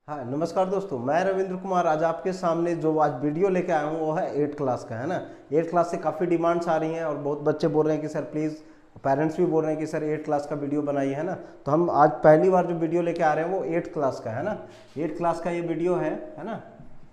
हाँ नमस्कार दोस्तों, मैं रविंद्र कुमार आज आपके सामने जो आज वीडियो लेके आया हूँ वो है 8th क्लास का, है ना। 8th क्लास से काफ़ी डिमांड्स आ रही हैं और बहुत बच्चे बोल रहे हैं कि सर प्लीज़, पेरेंट्स भी बोल रहे हैं कि सर 8th क्लास का वीडियो बनाइए, है ना। तो हम आज पहली बार जो वीडियो लेके आ रहे हैं वो 8th क्लास का है ना। 8th क्लास का ये वीडियो है ना।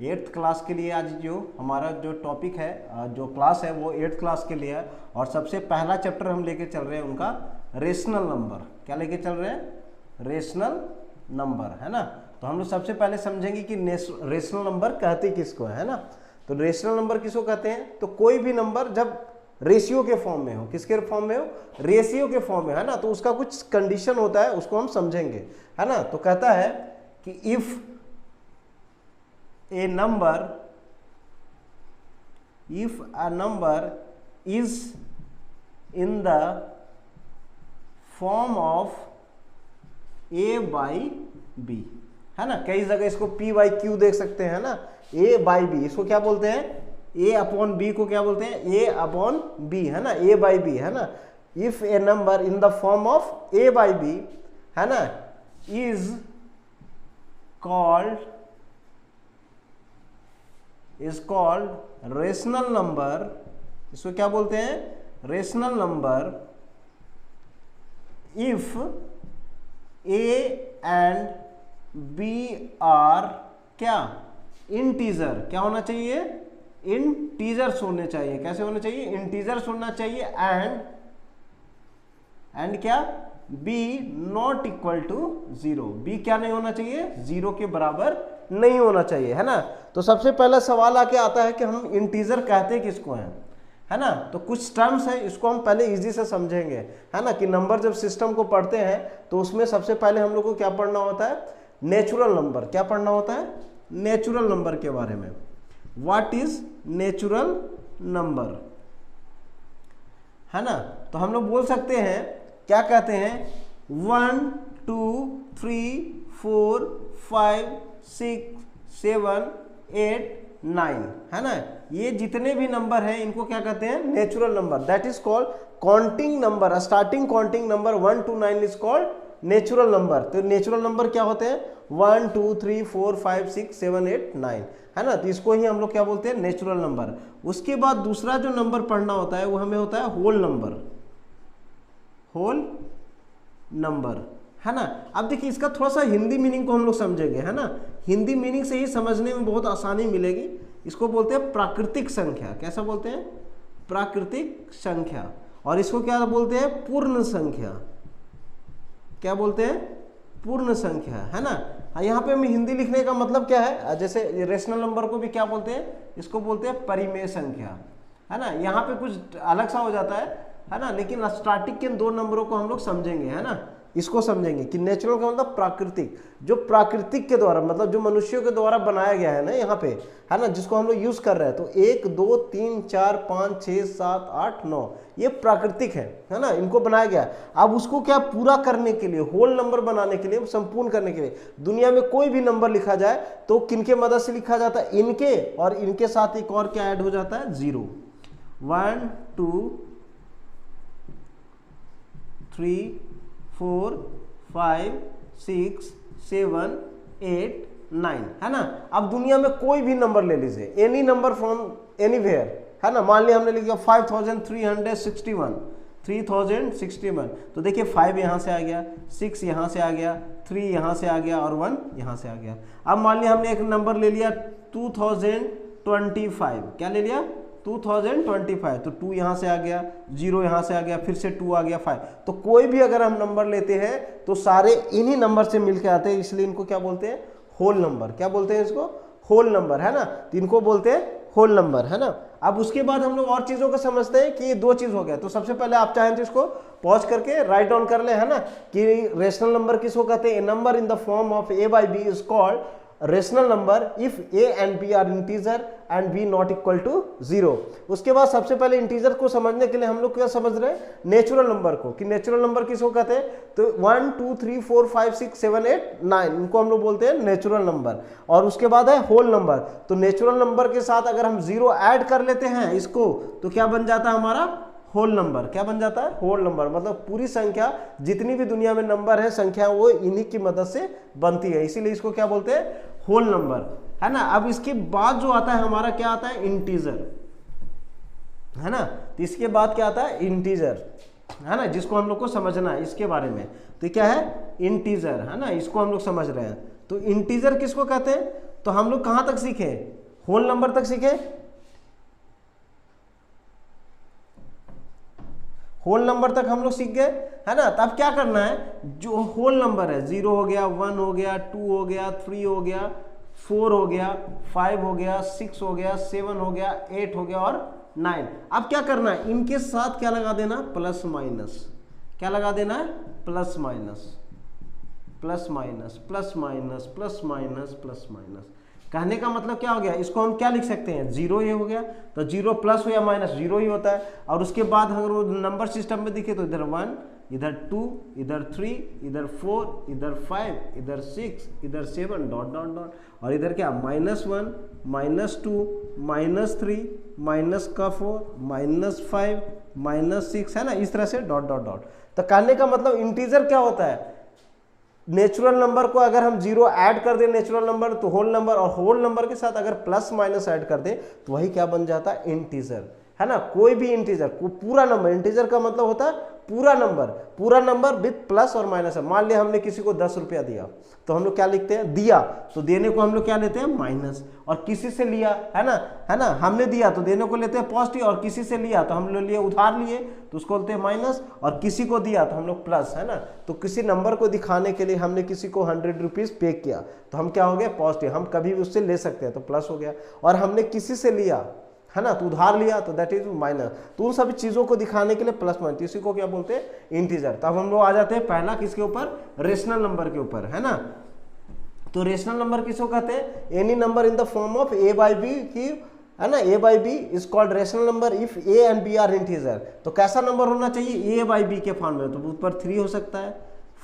8th क्लास के लिए आज जो हमारा जो टॉपिक है, जो क्लास है वो 8th क्लास के लिए है। और सबसे पहला चैप्टर हम लेके चल रहे हैं उनका रेशनल नंबर। क्या लेके चल रहे हैं? रेशनल नंबर, है ना। तो हम लोग सबसे पहले समझेंगे कि रेशनल नंबर कहते किसको है ना। तो रेशनल नंबर किसको कहते हैं? तो कोई भी नंबर जब रेशियो के फॉर्म में हो, किसके फॉर्म में हो? रेशियो के फॉर्म में, है ना। तो उसका कुछ कंडीशन होता है, उसको हम समझेंगे, है ना। तो कहता है कि if a number is in the form of a by b, है ना। कई जगह इसको p by q देख सकते हैं ना। a by b इसको क्या बोलते हैं? a अपॉन b को क्या बोलते हैं? a अपॉन b, है ना। a by b, है ना। if a number in the form of a by b, है ना, is called रेशनल नंबर। इसको क्या बोलते हैं? Rational number. If a and b are क्या? इंटीजर। क्या होना चाहिए? इंटीजर्स होने चाहिए। कैसे होने चाहिए? इंटीजर्स होना चाहिए। एंड क्या? b not equal to 0। b क्या नहीं होना चाहिए? 0 के बराबर नहीं होना चाहिए, है ना। तो सबसे पहला सवाल आके आता है कि हम इंटीजर कहते किसको हैं, है ना। तो कुछ टर्म्स है, इसको हम पहले इजी से समझेंगे, है ना। कि नंबर जब सिस्टम को पढ़ते हैं तो उसमें सबसे पहले हम लोग को क्या पढ़ना होता है? Natural number. क्या पढ़ना होता है? नेचुरल नंबर के बारे में। व्हाट इज नेचुरल नंबर, है ना। तो हम लोग बोल सकते हैं, क्या कहते हैं? 1 2 3 4 5 6 7 8 9, है ना। ये जितने भी नंबर हैं इनको क्या कहते हैं? Natural number. That is called counting number. Starting counting number 1 to 9 is called natural number. तो नेचुरल नंबर क्या होते हैं? 1 2 3 4 5 6 7 8 9, है ना। तो इसको ही हम लोग क्या बोलते हैं? Natural number. उसके बाद दूसरा जो नंबर पढ़ना होता है वो हमें होता है होल नंबर। होल नंबर, है ना। अब देखिए इसका थोड़ा सा हिंदी मीनिंग को हम लोग समझेंगे, है ना। हिंदी मीनिंग से ही समझने में बहुत आसानी मिलेगी। इसको बोलते हैं प्राकृतिक संख्या। कैसा बोलते हैं? प्राकृतिक संख्या। और इसको क्या बोलते हैं? पूर्ण संख्या। क्या बोलते हैं? पूर्ण संख्या, है ना। यहाँ पे हम हिंदी लिखने का मतलब क्या है? जैसे रेशनल नंबर को भी क्या बोलते हैं? इसको बोलते हैं परिमेय संख्या, है ना। यहाँ पे कुछ अलग सा हो जाता है ना। लेकिन स्टार्टिंग के 2 नंबरों को हम लोग समझेंगे, है ना। इसको समझेंगे कि नेचुरल का मतलब प्राकृतिक, जो प्राकृतिक के द्वारा, मतलब जो मनुष्यों के द्वारा बनाया गया है ना यहाँ पे, है ना, जिसको हम लोग यूज कर रहे हैं। तो 1 2 3 4 5 6 7 8 9 ये प्राकृतिक है ना। इनको बनाया गया। अब उसको क्या पूरा करने के लिए, होल नंबर बनाने के लिए, संपूर्ण करने के लिए, दुनिया में कोई भी नंबर लिखा जाए तो किनके मदद से लिखा जाता है? इनके, और इनके साथ एक और क्या ऐड हो जाता है? 0 1 2 3 4 5 6 7 8 9, है ना। अब दुनिया में कोई भी नंबर ले लीजिए, एनी नंबर फ्रॉम एनीवेयर, है ना। मान लिया हमने लिखा 5361, तो देखिए 5 यहाँ से आ गया, 6 यहाँ से आ गया, 3 यहाँ से आ गया और 1 यहाँ से आ गया। अब मान लिया हमने एक नंबर ले लिया 2025। क्या ले लिया? 2025। तो 2 यहाँ से आ गया, 0 यहाँ से आ गया, फिर से 2 आ गया, 5। तो कोई भी अगर हम नंबर लेते हैं तो सारे इन्हीं नंबर से मिलकर आते हैं, इसलिए इनको क्या बोलते हैं? Whole number. क्या बोलते हैं इसको? होल नंबर, है ना। तो इनको बोलते हैं होल नंबर, है ना। अब उसके बाद हम लोग और चीजों को समझते हैं कि ये 2 चीज हो गया। तो सबसे पहले आप चाहें तो इसको पॉज करके राइट डाउन कर ले, है ना, कि रेशनल नंबर किसको कहते हैं? A number in the form of a by b is called rational number if a and b are integer and b not equal to 0। उसके बाद सबसे पहले इंटीजर को समझने के लिए हम लोग क्या समझ रहे हैं? नेचुरल नंबर को, कि नेचुरल नंबर किसको कहते हैं? तो 1 2 3 4 5 6 7 8 9 इनको हम लोग बोलते हैं नेचुरल नंबर। और उसके बाद है होल नंबर। तो नेचुरल नंबर के साथ अगर हम 0 ऐड कर लेते हैं इसको, तो क्या बन जाता है हमारा? Whole number. क्या बन जाता है? Whole number. मतलब पूरी संख्या, जितनी भी दुनिया में नंबर है, संख्या, वो इन्हीं की मदद से बनती है, इसीलिए इसको क्या बोलते हैं? होल नंबर, है ना। अब इसके बाद जो आता है हमारा, क्या आता है? इंटीजर, है ना। तो इसके बाद क्या आता है? इंटीजर, है ना, जिसको हम लोग को समझना है इसके बारे में। तो क्या है? इंटीजर, है ना, इसको हम लोग समझ रहे हैं। तो इंटीजर किसको कहते हैं? तो हम लोग कहां तक सीखे? होल नंबर तक सीखे। होल नंबर तक हम लोग सीख गए, है ना। तब क्या करना है? जो होल नंबर है, 0 हो गया, 1 हो गया, 2 हो गया, 3 हो गया, 4 हो गया, 5 हो गया, 6 हो गया, 7 हो गया, 8 हो गया और 9। अब क्या करना है? इनके साथ क्या लगा देना? Plus minus. क्या लगा देना है? Plus minus, plus minus, plus minus, plus minus, plus minus. कहने का मतलब क्या हो गया? इसको हम क्या लिख सकते हैं? 0 ये हो गया, तो 0 प्लस हो या माइनस, 0 ही होता है। और उसके बाद अगर वो नंबर सिस्टम में दिखे तो इधर 1, इधर 2, इधर 3, इधर 4, इधर 5, इधर 6, इधर 7, डॉट डॉट डॉट। और इधर क्या? -1, -2, -3, -4, -5, -6, है ना, इस तरह से डॉट डॉट डॉट। तो कहने का मतलब इंटीजर क्या होता है? नेचुरल नंबर को अगर हम 0 ऐड कर दें नेचुरल नंबर तो होल नंबर, और होल नंबर के साथ अगर प्लस माइनस ऐड कर दें तो वही क्या बन जाता है? इंटीजर, है ना। कोई भी इंटीजर, पूरा नंबर, इंटीजर का मतलब होता है पूरा नंबर, पूरा नंबर विथ प्लस और माइनस है। मान लिया हमने किसी को 10 रुपया दिया, तो हम लोग क्या लिखते हैं? दिया, तो देने को हम लोग क्या लेते हैं? माइनस। और किसी से लिया, है ना, हमने दिया तो देने को लेते हैं पॉजिटिव, और किसी से लिया तो हम लोग लिए उधार लिए तो उसको बोलते हैं माइनस, और किसी को दिया तो हम लोग प्लस, है ना। तो किसी नंबर को दिखाने के लिए हमने किसी को 100 रुपीज़ पे किया तो हम क्या हो गए? पॉजिटिव, हम कभी भी उससे ले सकते हैं तो प्लस हो गया। और हमने किसी से लिया, है ना, तो उधार लिया तो दैट इज माइनस। तो उन सभी चीजों को दिखाने के लिए प्लस माइनस, इसी को क्या बोलते हैं? इंटीजर। तब हम लोग आ जाते हैं पहला किसके ऊपर? रेशनल नंबर के ऊपर, है ना। तो रेशनल नंबर किसको कहते हैं? Any number in the form of a by b की, है ना, a by b is called rational number if a and b are integer. तो कैसा नंबर होना चाहिए? a by b के फॉर्म में। तो ऊपर 3 हो सकता है,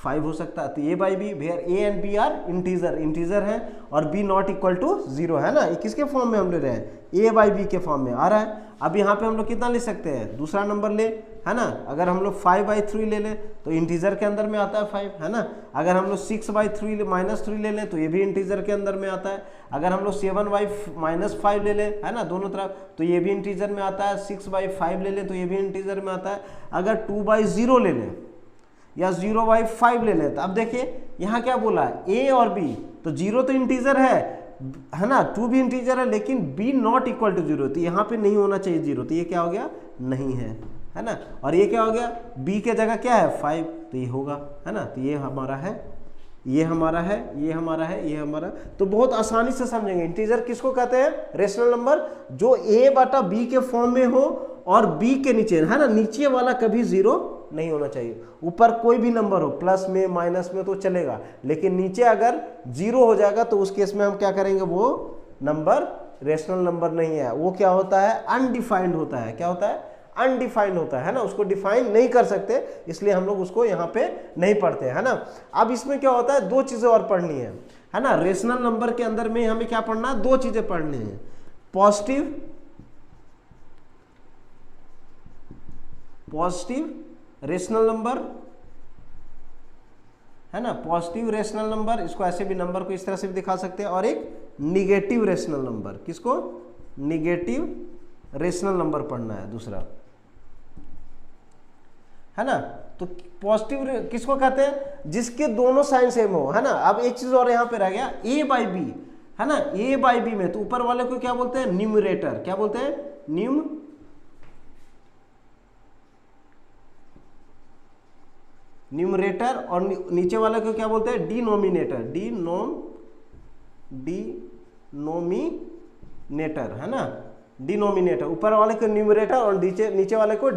5 हो सकता है। तो a by b where a and b are integer, integer है, और b नॉट इक्वल टू 0, है ना। ये किसके फॉर्म में हम ले रहे हैं? a by b के फॉर्म में आ रहा है। अब यहाँ पे हम लोग कितना ले सकते हैं? दूसरा नंबर ले, है ना। अगर हम लोग 5/3 ले लें तो इंटीजर के अंदर में आता है 5, है ना। अगर हम लोग 6/3 -3 ले लें तो ये भी इंटीजर के अंदर में आता है। अगर हम लोग 7/-5 ले लें, है ना, दोनों तरफ, तो ये भी इंटीजर में आता है। 6/5 ले लें तो ये भी इंटीजर में आता है। अगर 2/0 ले लें या 0/5 ले लें, तो अब देखिए यहाँ क्या बोला है? a और b, तो 0 तो इंटीजर है ना, 2 भी इंटीजर है, लेकिन b नॉट इक्वल टू 0, तो यहाँ पे नहीं होना चाहिए 0, तो ये क्या हो गया? नहीं है ना। और ये क्या हो गया? b के जगह क्या है? 5, तो ये होगा, है ना। तो ये हमारा है, ये हमारा है, ये हमारा है, ये हमारा। तो बहुत आसानी से समझेंगे। इंटीजर किसको कहते हैं? रेशनल नंबर जो a/b के फॉर्म में हो और b के नीचे, है ना, नीचे वाला कभी 0 नहीं होना चाहिए। ऊपर कोई भी नंबर हो, प्लस में माइनस में तो चलेगा, लेकिन नीचे अगर 0 हो जाएगा तो उस केस में हम क्या करेंगे? वो नंबर रेशनल नंबर नहीं है, वो क्या होता है? अनडिफाइंड होता है। क्या होता है? अनडिफाइंड होता है ना, उसको डिफाइन नहीं कर सकते, इसलिए हम लोग उसको यहाँ पे नहीं पढ़ते, है ना। अब इसमें क्या होता है? 2 चीजें और पढ़नी है ना। रेशनल नंबर के अंदर में हमें क्या पढ़ना है? 2 चीजें पढ़नी है, पॉजिटिव रेशनल नंबर, है ना, पॉजिटिव रेशनल नंबर, इसको ऐसे भी नंबर को इस तरह से भी दिखा सकते हैं, और एक निगेटिव रेशनल नंबर। किसको? निगेटिव रेशनल नंबर पढ़ना है दूसरा, है ना। तो पॉजिटिव किसको कहते हैं? जिसके दोनों साइन सेम हो, है ना। अब एक चीज और यहाँ पे रह गया, a by b, है ना। a by b में तो ऊपर वाले को क्या बोलते हैं? न्यूमरेटर। क्या बोलते हैं? न्यूमरेटर। और नीचे वाले को क्या बोलते हैं? डिनोमिनेटर। डिनोमिनेटर, है ना, डिनोमिनेटर। ऊपर वाले को न्यूमरेटर और नीचे वाले को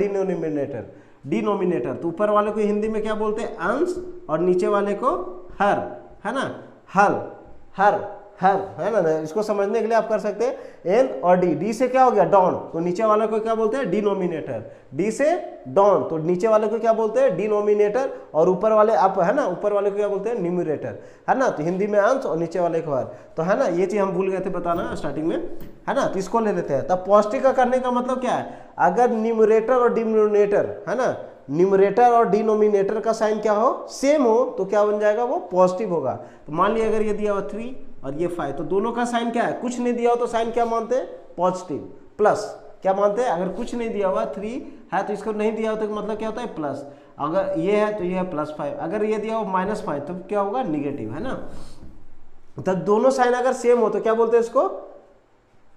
डिनोमिनेटर। तो ऊपर वाले को हिंदी में क्या बोलते हैं? अंश, और नीचे वाले को हर, है ना, हर, हर, है ना। इसको समझने के लिए आप कर सकते हैं एन और डी। डी से क्या हो गया डॉन, तो नीचे वाले को क्या बोलते हैं डिनोमिनेटर। डी से डॉन, तो नीचे वाले को क्या बोलते हैं डिनोमिनेटर, और ऊपर वाले अप, है ना, ऊपर वाले को क्या बोलते हैं न्यूमरेटर, है ना। तो हिंदी में अंश और नीचे वाले को हर, तो है ना, ये चीज हम भूल गए थे बताना स्टार्टिंग में, है ना। तो इसको ले लेते हैं। तब पॉजिटिव का करने का मतलब क्या है, अगर न्यूमरेटर और डिनोमिनेटर, है ना, न्यूमरेटर और डिनोमिनेटर का साइन क्या हो, सेम हो, तो क्या बन जाएगा, वो पॉजिटिव होगा। तो मान लिया अगर ये दिया हुआ 3 और ये 5, तो दोनों का साइन क्या है, कुछ नहीं दिया हो तो साइन क्या मानते हैं, पॉजिटिव। प्लस क्या मानते हैं, अगर कुछ नहीं दिया हुआ 3 है तो इसको नहीं दिया हो तो मतलब क्या होता है प्लस, अगर ये है तो ये है +5, अगर ये दिया हो -5 तो क्या होगा निगेटिव, है ना। तब दोनों साइन अगर सेम हो तो क्या बोलते हैं इसको,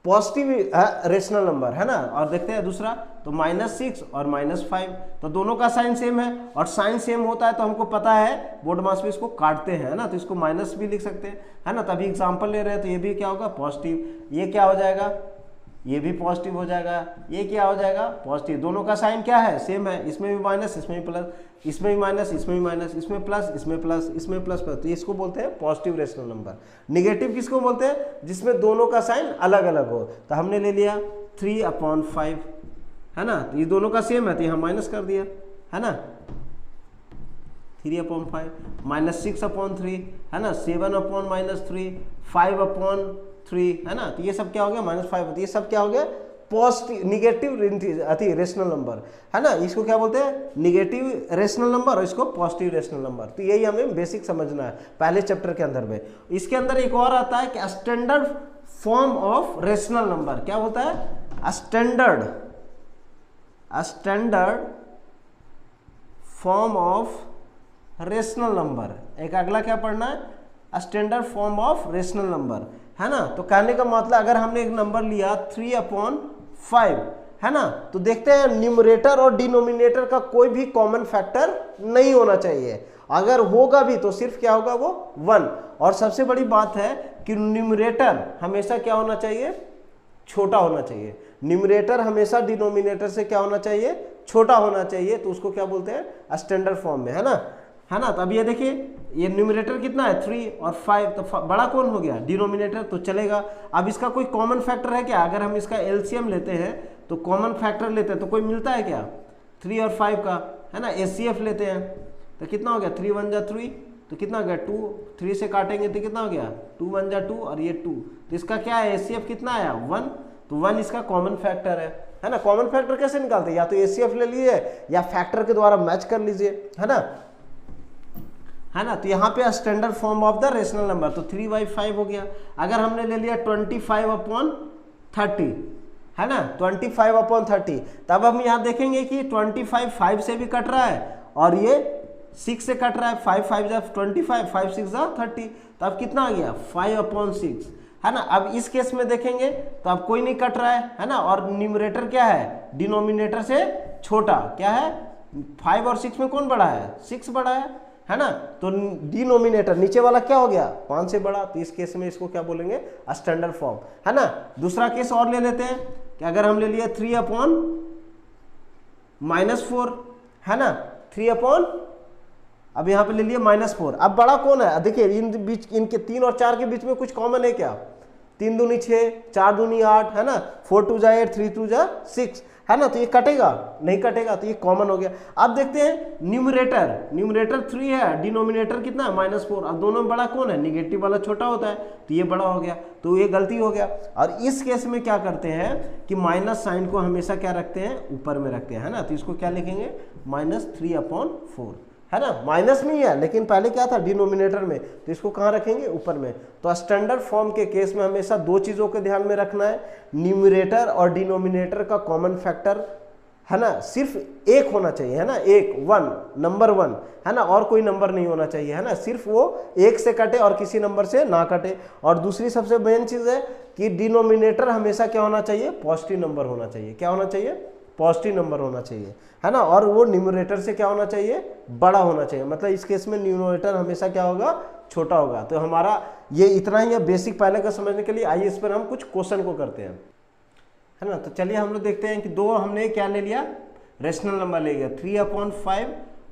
पॉजिटिव रेशनल नंबर, है ना। और देखते हैं दूसरा, तो -6 और -5, तो दोनों का साइन सेम है, और साइन सेम होता है तो हमको पता है बोर्ड मास में इसको काटते हैं, है ना, तो इसको माइनस भी लिख सकते हैं, है ना। तभी एग्जांपल ले रहे हैं तो ये भी क्या होगा पॉजिटिव, ये क्या हो जाएगा, ये भी पॉजिटिव हो जाएगा, ये क्या हो जाएगा पॉजिटिव। दोनों का साइन क्या है, सेम है, इसमें भी माइनस इसमें भी प्लस, इसमें भी माइनस इसमें भी माइनस, इसमें प्लस इसमें प्लस, इसमें प्लस प्लस, तो इसको बोलते हैं पॉजिटिव रेशनल नंबर। निगेटिव किसको बोलते हैं, जिसमें दोनों का साइन अलग अलग हो। तो हमने ले लिया 3/5, है ना, तो ये दोनों का सेम है तो यहाँ माइनस कर दिया, है ना, 3/5 -6/3, है ना, 7/-3, 5/3, है ना। तो ये सब क्या हो गया -5, तो ये सब क्या हो गया पॉजिटिव निगेटिव अति रेशनल नंबर, है ना। इसको क्या बोलते हैं निगेटिव रेशनल नंबर और इसको पॉजिटिव रेशनल नंबर। तो यही हमें बेसिक समझना है पहले चैप्टर के अंदर में। इसके अंदर एक और आता है कि standard form of rational number, क्या होता है standard form of rational number. एक अगला क्या पढ़ना है standard form of rational number, है ना। तो कहने का मतलब अगर हमने एक नंबर लिया 3/5, है ना, तो देखते हैं न्यूमरेटर और डिनोमिनेटर का कोई भी कॉमन फैक्टर नहीं होना चाहिए, अगर होगा भी तो सिर्फ क्या होगा वो 1। और सबसे बड़ी बात है कि न्यूमरेटर हमेशा क्या होना चाहिए, छोटा होना चाहिए। न्यूमरेटर हमेशा डिनोमिनेटर से क्या होना चाहिए, छोटा होना चाहिए, तो उसको क्या बोलते हैं स्टैंडर्ड फॉर्म में, है ना, है ना। तो अब ये देखिए ये न्यूमरेटर कितना है 3 और 5, तो बड़ा कौन हो गया डिनोमिनेटर, तो चलेगा। अब इसका कोई कॉमन फैक्टर है क्या, अगर हम इसका एलसीएम लेते हैं तो कॉमन फैक्टर लेते हैं तो कोई मिलता है क्या 3 और 5 का, है ना। एचसीएफ लेते हैं तो कितना हो गया 3 1 जा 3, तो कितना हो गया 2, 3 से काटेंगे तो कितना हो गया 2 1 जा 2 और ये 2, तो इसका क्या है एचसीएफ कितना आया 1, तो 1 इसका कॉमन फैक्टर है ना। कॉमन फैक्टर कैसे निकालते हैं, या तो एचसीएफ ले लीजिए या फैक्टर के द्वारा मैच कर लीजिए, है ना। तो यहाँ पे standard form of the rational number, तो 3/5 हो गया। अगर हमने ले लिया 25/30, है ना, 25/30, तब हम यहाँ देखेंगे कि 25 5 से भी कट रहा है और ये 6 से कट रहा है, 5 5 जा 25, 5 6 जा 30, तो अब कितना आ गया 5/6, है ना। अब इस केस में देखेंगे तो अब कोई नहीं कट रहा है ना, और न्यूमरेटर क्या है डिनोमिनेटर से छोटा, क्या है 5 और 6 में कौन बड़ा है 6 बड़ा है ना। तो डिनोमिनेटर नीचे वाला क्या हो गया 5 से बड़ा, तो इस केस में इसको क्या बोलेंगे स्टैंडर्ड फॉर्म, है ना। दूसरा केस और ले लेते हैं कि अगर हम ले लिया 3/-4, है ना, 3 अब यहाँ पे ले लिया -4। अब बड़ा कौन है, देखिए इन बीच इनके 3 और 4 के बीच में कुछ कॉमन है क्या, 3 दूनी 6, 4 दूनी 8, है ना, 4 2 जा 8, 3 2 जा 6, है ना। तो ये कटेगा नहीं कटेगा, तो ये कॉमन हो गया। अब देखते हैं न्यूमरेटर 3 है, डिनोमिनेटर कितना है -4, अब दोनों में बड़ा कौन है निगेटिव वाला छोटा होता है, तो ये बड़ा हो गया, तो ये गलती हो गया। और इस केस में क्या करते हैं कि माइनस साइन को हमेशा क्या रखते हैं ऊपर में रखते हैं, है ना। तो इसको क्या लिखेंगे -3/4, है ना, माइनस में ही है लेकिन पहले क्या था डिनोमिनेटर में, तो इसको कहाँ रखेंगे ऊपर में। तो स्टैंडर्ड फॉर्म के केस में हमेशा 2 चीज़ों के ध्यान में रखना है, न्यूमरेटर और डिनोमिनेटर का कॉमन फैक्टर, है ना, सिर्फ एक होना चाहिए, है ना, 1 नंबर 1, है ना, और कोई नंबर नहीं होना चाहिए, है ना, सिर्फ वो 1 से कटे और किसी नंबर से ना कटे। और दूसरी सबसे मेन चीज़ है कि डिनोमिनेटर हमेशा क्या होना चाहिए पॉजिटिव नंबर होना चाहिए, क्या होना चाहिए पॉजिटिव नंबर होना चाहिए, है ना। और वो न्यूमरेटर से क्या होना चाहिए बड़ा होना चाहिए, मतलब इस केस में न्यूमरेटर हमेशा क्या होगा छोटा होगा। तो हमारा ये इतना ही है बेसिक पहले का समझने के लिए। आइए इस पर हम कुछ क्वेश्चन को करते हैं, है ना। तो चलिए हम लोग देखते हैं कि 2 हमने क्या ले लिया रेशनल नंबर ले लिया 3/5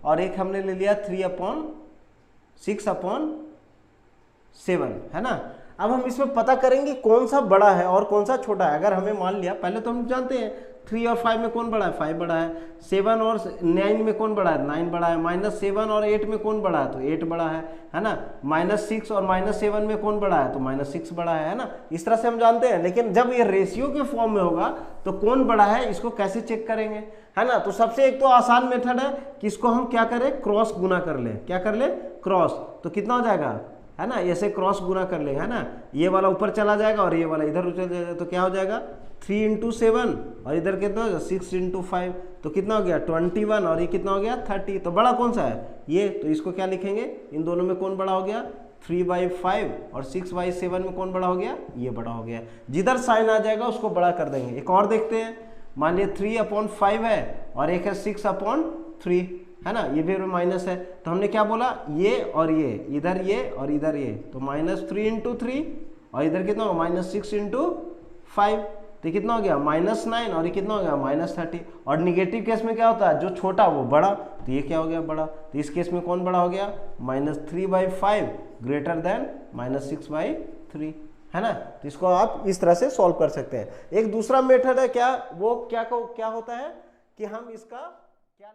और एक हमने ले लिया 3/6/7, है ना। अब हम इसमें पता करेंगे कौन सा बड़ा है और कौन सा छोटा है। अगर हमें मान लिया, पहले तो हम जानते हैं 3 और 5 में कौन बड़ा है, 5 बड़ा है। 7 और 9 में कौन बड़ा है, 9 बड़ा है। -7 और 8 में कौन बड़ा है, तो 8 बड़ा है ना। -6 और -7 में कौन बड़ा है, तो -6 बड़ा है ना। इस तरह से हम जानते हैं। लेकिन जब ये रेशियो के फॉर्म में होगा तो कौन बड़ा है इसको कैसे चेक करेंगे, है ना। तो सबसे एक तो आसान मेथड है कि इसको हम क्या करें, क्रॉस गुना कर ले। क्या कर ले, क्रॉस। तो कितना हो जाएगा, है ना, ऐसे क्रॉस गुना कर लेंगे, है ना। ये वाला ऊपर चला जाएगा और ये वाला इधर चला जाएगा, तो क्या हो जाएगा 3 × 7 और इधर कितना हो जाएगा 6 × 5, तो कितना हो गया 21 और ये कितना हो गया 30। तो बड़ा कौन सा है, ये। तो इसको क्या लिखेंगे, इन दोनों में कौन बड़ा हो गया, 3/5 और 6/7 में कौन बड़ा हो गया, ये बड़ा हो गया। जिधर साइन आ जाएगा उसको बड़ा कर देंगे। एक और देखते हैं, मान लिया 3/5 है और एक है 6/3, है ना, ये भी माइनस है। तो हमने क्या बोला, ये और ये, इधर ये और इधर ये, तो -3 × 3 और इधर कितना होगा -6 × 5, तो कितना हो गया -9 और ये कितना हो गया -30। और निगेटिव केस में क्या होता है, जो छोटा वो बड़ा, तो ये क्या हो गया बड़ा। तो इस केस में कौन बड़ा हो गया, -3/5 ग्रेटर देन -6/3, है ना। तो इसको आप इस तरह से सॉल्व कर सकते हैं। एक दूसरा मेथड है क्या, वो क्या होता है कि हम इसका क्या